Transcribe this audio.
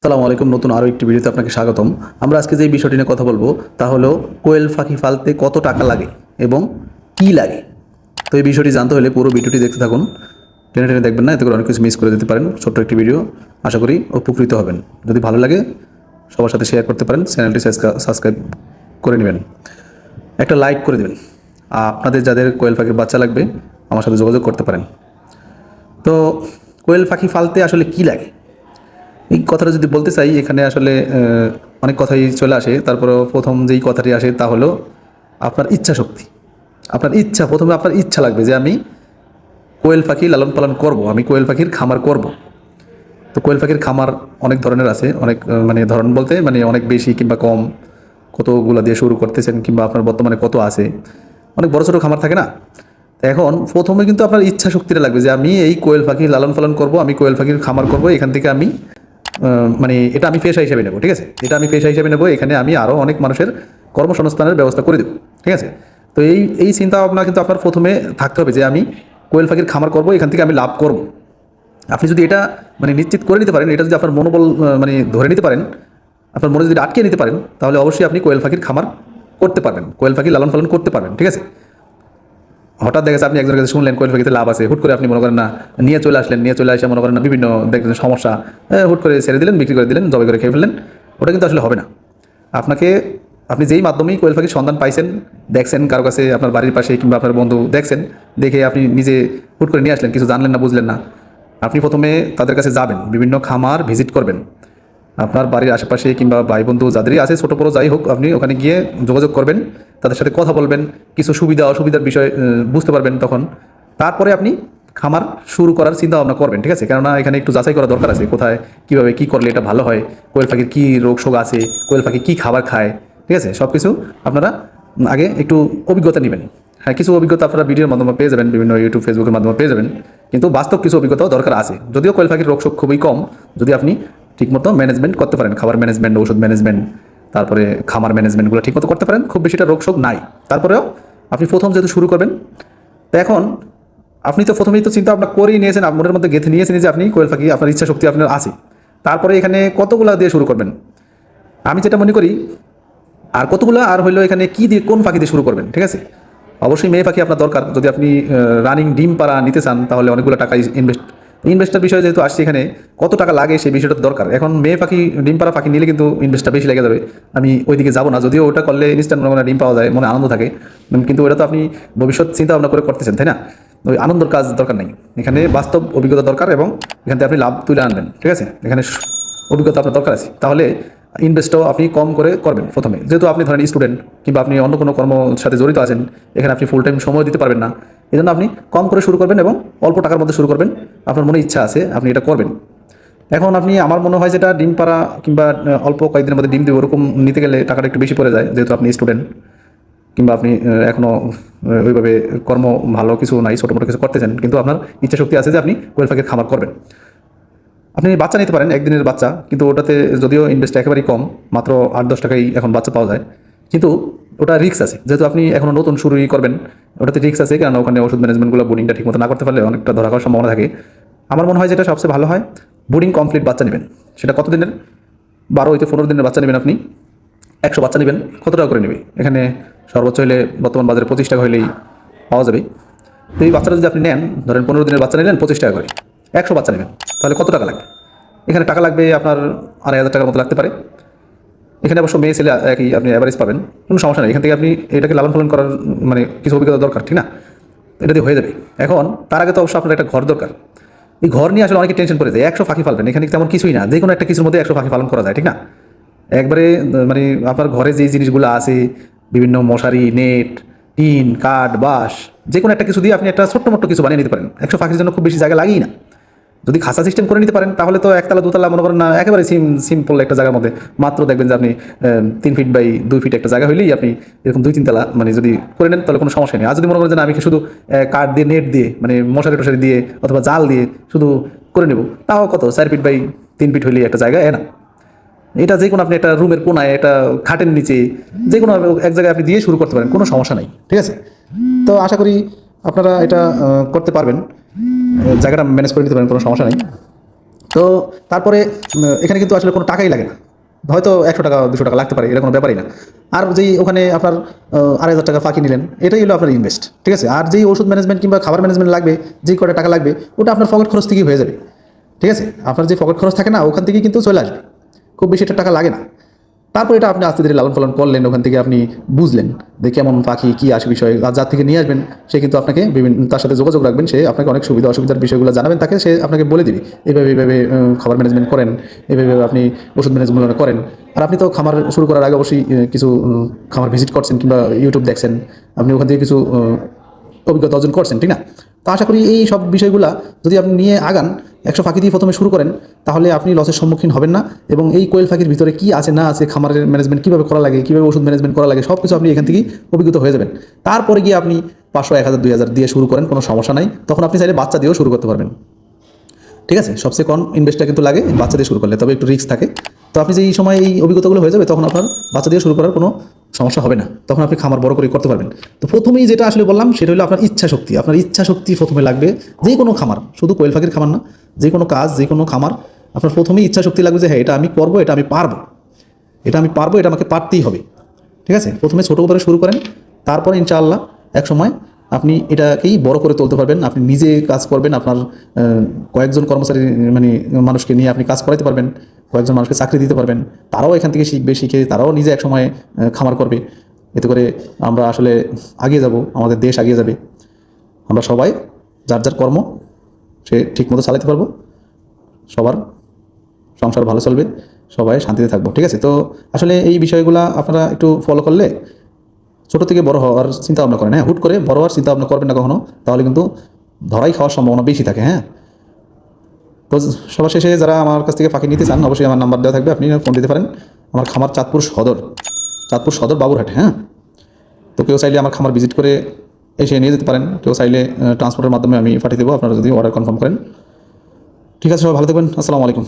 আসসালামু আলাইকুম। নতুন আরও একটি ভিডিওতে আপনাকে স্বাগতম। আমরা আজকে যে বিষয়টি নিয়ে কথা বলবো তা হলো কোয়েল পাখি পালতে কত টাকা লাগে এবং কি লাগে। তো এই বিষয়টি জানতে হলে পুরো ভিডিওটি দেখতে থাকুন, টেনে টেনে দেখবেন না, এতে করে অনেক কিছু মিস করে দিতে পারেন। ছোট্ট একটি ভিডিও, আশা করি উপকৃত হবেন। যদি ভালো লাগে সবার সাথে শেয়ার করতে পারেন, চ্যানেলটি সাবস্ক্রাইব করে নেবেন, একটা লাইক করে দেবেন। আপনাদের যাদের কোয়েল পাখির বাচ্চা লাগবে আমার সাথে যোগাযোগ করতে পারেন। তো কোয়েল পাখি পালতে আসলে কি লাগে এই কথাটা যদি বলতে চাই, এখানে আসলে অনেক কথাই চলে আসে। তারপরেও প্রথম যেই কথাটি আসে তা হলো আপনার ইচ্ছা শক্তি। আপনার ইচ্ছা, প্রথমে আপনার ইচ্ছা লাগবে যে আমি কোয়েল পাখি লালন পালন করব, আমি কোয়েল পাখির খামার করব। তো কোয়েল পাখির খামার অনেক ধরনের আছে, অনেক মানে ধরন বলতে মানে অনেক বেশি কিংবা কম, কতগুলো দিয়ে শুরু করতেছেন কিংবা আপনার বর্তমানে কত আছে। অনেক বড় ছোটো খামার থাকে না। তো এখন প্রথমে কিন্তু আপনার ইচ্ছা শক্তিটা লাগবে যে আমি এই কোয়েল পাখি লালন পালন করব, আমি কোয়েল পাখির খামার করব, এখান থেকে আমি মানে এটা আমি পেশা হিসেবে নেব। ঠিক আছে, এটা আমি পেশা হিসেবে নেব, এখানে আমি আরও অনেক মানুষের কর্মসংস্থানের ব্যবস্থা করে দেবো। ঠিক আছে, তো এই চিন্তা ভাবনা কিন্তু আপনার প্রথমে থাকতে হবে যে আমি কোয়েল পাখির খামার করব, এখান থেকে আমি লাভ করব। আপনি যদি এটা মানে নিশ্চিত করে নিতে পারেন, এটা যদি আপনার মনোবল মানে ধরে নিতে পারেন, আপনার মনে যদি আটকে নিতে পারেন, তাহলে অবশ্যই আপনি কোয়েল পাখির খামার করতে পারবেন, কোয়েল পাখি লালন পালন করতে পারবেন। ঠিক আছে, হঠাৎ দেখা যাচ্ছে আপনি একজনের কাছে শুনলেন কোয়েল পাখিতে লাভ আছে, হুট করে আপনি মনে করেন না নিয়ে চলে আসলেন, নিয়ে চলে আসে মনে করেন না বিভিন্ন দেখলেন সমস্যা, হুট করে ছেড়ে দিলেন, বিক্রি করে দিলেন, জবাই করে খেয়ে ফেললেন। ওটা কিন্তু আসলে হবে না। আপনাকে আপনি যেই মাধ্যমেই কোয়েল পাখির সন্ধান পাইছেন, দেখছেন কারো কাছে, আপনার বাড়ির পাশে কিংবা আপনার বন্ধু দেখছেন, দেখে আপনি নিজে হুট করে নিয়ে আসলেন, কিছু জানলেন না, বুঝলেন না, আপনি প্রথমে তাদের কাছে যাবেন, বিভিন্ন খামার ভিজিট করবেন। আপনার বাড়ির আশেপাশে কিংবা ভাই বন্ধু যাদেরই আছে ছোটো বড়ো যাই হোক, আপনি ওখানে গিয়ে যোগাযোগ করবেন, তাদের সাথে কথা বলবেন, কিছু সুবিধা অসুবিধার বিষয় বুঝতে পারবেন তখন। তারপরে আপনি খামার শুরু করার চিন্তা ভাবনা করবেন। ঠিক আছে, কেননা এখানে একটু যাচাই করা দরকার আছে, কোথায় কীভাবে কী করলে এটা ভালো হয়, কোয়েল পাখির কী রোগ শোক আছে, কোয়েল পাখি কী খাবার খায়। ঠিক আছে, সব কিছু আপনারা আগে একটু অভিজ্ঞতা নেবেন। হ্যাঁ, কিছু অভিজ্ঞতা আপনারা ভিডিওর মাধ্যমে পেয়ে যাবেন, বিভিন্ন ইউটিউব ফেসবুকের মাধ্যমে পেয়ে যাবেন, কিন্তু বাস্তব কিছু অভিজ্ঞতাও দরকার আছে। যদিও কোয়েল পাখির রোগ শোক খুবই কম, যদি আপনি ঠিকমতো ম্যানেজমেন্ট করতে পারেন, খাবার ম্যানেজমেন্ট, ওষুধ ম্যানেজমেন্ট, তারপরে খামার ম্যানেজমেন্টগুলো ঠিকমতো করতে পারেন, খুব বেশিটা রোগ শোক নাই। তারপরেও আপনি প্রথম যেহেতু শুরু করবেন, তো এখন আপনি তো প্রথমেই তো চিন্তা ভাবনা করেই নিয়েছেন, মনের মধ্যে গেঁথে নিয়েছেন যে আপনি কোয়েল পাখি, আপনার ইচ্ছা শক্তি আপনার আছে। তারপরে এখানে কতগুলা দিয়ে শুরু করবেন, আমি যেটা মনে করি, আর কতগুলো আর হইলো এখানে কী দিয়ে কোন পাখি দিয়ে শুরু করবেন। ঠিক আছে, অবশ্যই মেয়ে পাখি আপনার দরকার। যদি আপনি রানিং ডিম পাড়া নিতে চান, তাহলে অনেকগুলো টাকা ইনভেস্টার বিষয়ে যেহেতু আসছে এখানে, কত টাকা লাগে সেই বিষয়টা দরকার। এখন মেয়ে পাখি ডিম পাড়া পাখি নিলে কিন্তু ইনভেস্টটা বেশি লেগে যাবে, আমি ওইদিকে যাবো না। যদিও ওটা করলে ইনস্ট্যান্ট মনে ডিম পাওয়া যায়, মনে আনন্দ থাকে, কিন্তু ওটা তো আপনি ভবিষ্যৎ চিন্তা ভাবনা করে করতেছেন, তাই না? ওই আনন্দের কাজ দরকার নেই, এখানে বাস্তব অভিজ্ঞতা দরকার এবং এখান থেকে আপনি লাভ তুলে আনবেন। ঠিক আছে, এখানে অভিজ্ঞতা আপনার দরকার আছে। তাহলে ইনভেস্টও আপনি কম করে করবেন প্রথমে, যেহেতু আপনি ধরেন স্টুডেন্ট কিংবা আপনি অন্য কোনো কর্মর সাথে জড়িত আছেন, এখানে আপনি ফুল টাইম সময় দিতে পারবেন না। এই জন্য আপনি কম করে শুরু করবেন এবং অল্প টাকার মধ্যে শুরু করবেন। আপনার মনে ইচ্ছা আছে, আপনি এটা করবেন। এখন আপনি, আমার মনে হয় যেটা ডিম পাড়া কিংবা অল্প কয়েকদিনের মধ্যে ডিম দেবে ওরকম নিতে গেলে টাকাটা একটু বেশি পড়ে যায়, যেহেতু আপনি স্টুডেন্ট কিংবা আপনি এখনও ওইভাবে কর্ম ভালো কিছু নাই, ছোটো মোটো কিছু করতেছেন, কিন্তু আপনার ইচ্ছা শক্তি আছে যে আপনি কোয়েল পাখির খামার করবেন। আপনি বাচ্চা নিতে পারেন, একদিনের বাচ্চা, কিন্তু ওটাতে যদিও ইনভেস্ট একেবারেই কম, মাত্র 8-10 টাকাই এখন বাচ্চা পাওয়া যায়, কিন্তু ওটা রিস্ক আছে, যেহেতু আপনি এখনও নতুন শুরুই করবেন, ওটাতে রিস্ক আছে। কারণ ওখানে ওষুধ ম্যানেজমেন্টগুলো বোর্ডিংটা ঠিকমতো না করতে পারলে অনেকটা ধরা খাওয়ার সম্ভাবনা থাকে। আমার মনে হয় যেটা সবচেয়ে ভালো হয়, বোর্ডিং কমপ্লিট বাচ্চা নেবেন। সেটা কত দিনের? 12 হইতে 15 দিনের বাচ্চা নেবেন আপনি। 100 বাচ্চা নেবেন, কত টাকা করে নেবে? এখানে সর্বোচ্চ হলে বর্তমান বাজারে 25 টাকা হলেই পাওয়া যাবে। তো এই বাচ্চাটা যদি আপনি নেন, ধরেন 15 দিনের বাচ্চা নিলেন 25 টাকা করে, 100 বাচ্চা নেবেন, তাহলে কত টাকা লাগবে? এখানে টাকা লাগবে আপনার 2,500 টাকার মতো লাগতে পারে। এখানে অবশ্য মেয়ে ছেলে একই, আপনি অ্যাভারেজ পাবেন, কোনো সমস্যা নেই। এখান থেকে আপনি এটাকে লালন পালন করার মানে কিছু অভিজ্ঞতা দরকার, ঠিক না? এটা দিয়ে হয়ে যাবে। এখন তার আগে তো অবশ্য আপনার একটা ঘর দরকার। এই ঘর নিয়ে আসলে অনেকে টেনশন করে যায়, 100 পাখি পালবেন, এখানে তেমন কিছুই না, যে কোনো একটা কিছুর মধ্যে 100 পাখি পালন করা যায়, ঠিক না? একবারে মানে আপনার ঘরে যেই জিনিসগুলো আছে, বিভিন্ন মশারি, নেট, টিন, কাঠ, বাঁশ, যে কোনো একটা কিছু দিয়ে আপনি একটা ছোট্ট মোট্ট কিছু বানিয়ে নিতে পারেন। 100 পাখির জন্য খুব বেশি জায়গা লাগেই না। যদি খাসা সিস্টেম করে নিতে পারেন, তাহলে তো একতলা দুতলা মনে করেন না, একেবারে সিম্পল একটা জায়গার মধ্যে মাত্র দেখবেন যে আপনি 3 ফিট বাই 2 ফিট একটা জায়গা হইলেই আপনি এরকম 2-3 তলা মানে যদি করে নেন, তাহলে কোনো সমস্যা নেই। আর যদি মনে করেন যে না, আমি শুধু কাঠ দিয়ে, নেট দিয়ে, মানে মশারি টশারি দিয়ে অথবা জাল দিয়ে শুধু করে নেব, তাও কত 4 ফিট বাই 3 ফিট হইলেই একটা জায়গা না। এটা যে কোনো আপনি একটা রুমের কোনায়, একটা খাটের নিচে, যে কোনো এক জায়গায় আপনি দিয়ে শুরু করতে পারেন, কোনো সমস্যা নাই। ঠিক আছে, তো আশা করি আপনারা এটা করতে পারবেন, জায়গাটা ম্যানেজ করে নিতে পারেন, কোনো সমস্যা নেই। তো তারপরে এখানে কিন্তু আসলে কোনো টাকাই লাগে না, হয়তো 100 টাকা 200 টাকা লাগতে পারে, এটা কোনো ব্যাপারই না। আর যেই ওখানে আপনার 2,500 টাকা ফাঁকি নিলেন, এটাই হলো আপনার ইনভেস্ট, ঠিক আছে। আর যেই ওষুধ ম্যানেজমেন্ট কিংবা খাবার ম্যানেজমেন্ট লাগবে, যেই কটা টাকা লাগবে, ওটা আপনার পকেট খরচ থেকেই হয়ে যাবে, ঠিক আছে। আপনার যে পকেট খরচ থাকে না, ওখান থেকেই কিন্তু চলে আসবে, খুব বেশি একটা টাকা লাগে না। তারপর এটা আপনি আস্তে ধীরে লালন পালন করলেন, ওখান থেকে আপনি বুঝলেন যে কেমন পাখি কী আসে বিষয়, আর যার থেকে নিয়ে আসবেন সে কিন্তু আপনাকে বিভিন্ন, তার সাথে যোগাযোগ রাখবেন, সে আপনাকে অনেক সুবিধা অসুবিধার বিষয়গুলো জানাবেন তাকে, সে আপনাকে বলে দিবে এইভাবে এইভাবে খাবার ম্যানেজমেন্ট করেন, এইভাবে আপনি ওষুধ ম্যানেজমেন্ট করেন। আর আপনি তো খামার শুরু করার আগে অবশ্যই কিছু খামার ভিজিট করছেন কিংবা ইউটিউব দেখছেন, আপনি ওখান থেকে কিছু অভিজ্ঞতা অর্জন করছেন, ঠিক না। তো আশা করি এই সব বিষয়গুলো যদি আপনি নিয়ে আগান, 100 ফাঁকি দিয়ে প্রথমে শুরু করেন, তাহলে আপনি লসের সম্মুখীন হবেন না। এবং এই কোয়েল ফাঁকির ভিতরে কী আছে না আছে, খামারের ম্যানেজমেন্ট কীভাবে করা লাগে, কীভাবে ওষুধ ম্যানেজমেন্ট করা লাগে, সব কিছু আপনি এখান থেকেই অভিজ্ঞতা হয়ে যাবেন। তারপরে গিয়ে আপনি 500, 1000, 2000 দিয়ে শুরু করেন, কোনো সমস্যা নাই। তখন আপনি চাইলে বাচ্চা দিয়েও শুরু করতে পারবেন, ঠিক আছে। সবচেয়ে কম ইনভেস্টটা কিন্তু লাগে বাচ্চা দিয়ে শুরু করলে, তবে একটু রিস্ক থাকে। তো আপনি যে এই সময় এই অভিজ্ঞতাগুলো হয়ে যাবে, তখন আপনার বাচ্চা দিয়ে শুরু করার কোনো সমস্যা হবে না, তখন আপনি খামার বড় করে করতে পারবেন। তো প্রথমেই যেটা আসলে বললাম সেটা হলো আপনার ইচ্ছা শক্তি। আপনার ইচ্ছা শক্তি প্রথমে লাগবে, যে কোনো খামার, শুধু কোয়েল পাখির খামার না, যে কোনো কাজ, যে কোনো খামার, আপনার প্রথমেই ইচ্ছা শক্তি লাগবে যে হ্যাঁ এটা আমি করবো, এটা আমি পারবো, এটা আমি পারবো, এটা আমাকে পারতেই হবে, ঠিক আছে। প্রথমে ছোটো করে শুরু করেন, তারপরে ইনশাআল্লাহ এক সময় আপনি এটাকেই বড় করে তুলতে পারবেন। আপনি নিজে কাজ করবেন, আপনার কয়েকজন কর্মচারী মানে মানুষকে নিয়ে আপনি কাজ করাতে পারবেন, কয়েকজন মানুষকে চাকরি দিতে পারবেন, তারাও এখান থেকে শিখবে, শিখে তারাও নিজে এক সময় খামার করবে। এতে করে আমরা আসলে আগিয়ে যাব, আমাদের দেশ আগিয়ে যাবে। আমরা সবাই যার যার কর্ম সে ঠিকমতো চালাতে পারবো, সবার সংসার ভালো চলবে, সবাই শান্তিতে থাকবো, ঠিক আছে। তো আসলে এই বিষয়গুলো আপনারা একটু ফলো করলে ছোটো থেকে বড় হওয়ার চিন্তা ভাবনা করেন, হ্যাঁ, হুট করে বড় হওয়ার চিন্তা ভাবনা করবেন না কখনো, তাহলে কিন্তু ধরাই খাওয়ার সম্ভাবনা বেশি থাকে, হ্যাঁ। তো সবার শেষে যারা আমার কাছ থেকে পাখি নিতে চান, অবশ্যই আমার নাম্বার দেওয়া থাকবে, আপনি ফোন দিতে পারেন। আমার খামার চাঁদপুর সদর বাবুরহাট, হ্যাঁ। তো কেউ চাইলে আমার খামার ভিজিট করে এসে নিয়ে যেতে পারেন, কেউ চাইলে ট্রান্সপোর্টের মাধ্যমে আমি পাঠিয়ে দেবো, আপনারা যদি অর্ডার কনফার্ম করেন। ঠিক আছে, সবাই ভালো থাকবেন, আসসালামু আলাইকুম।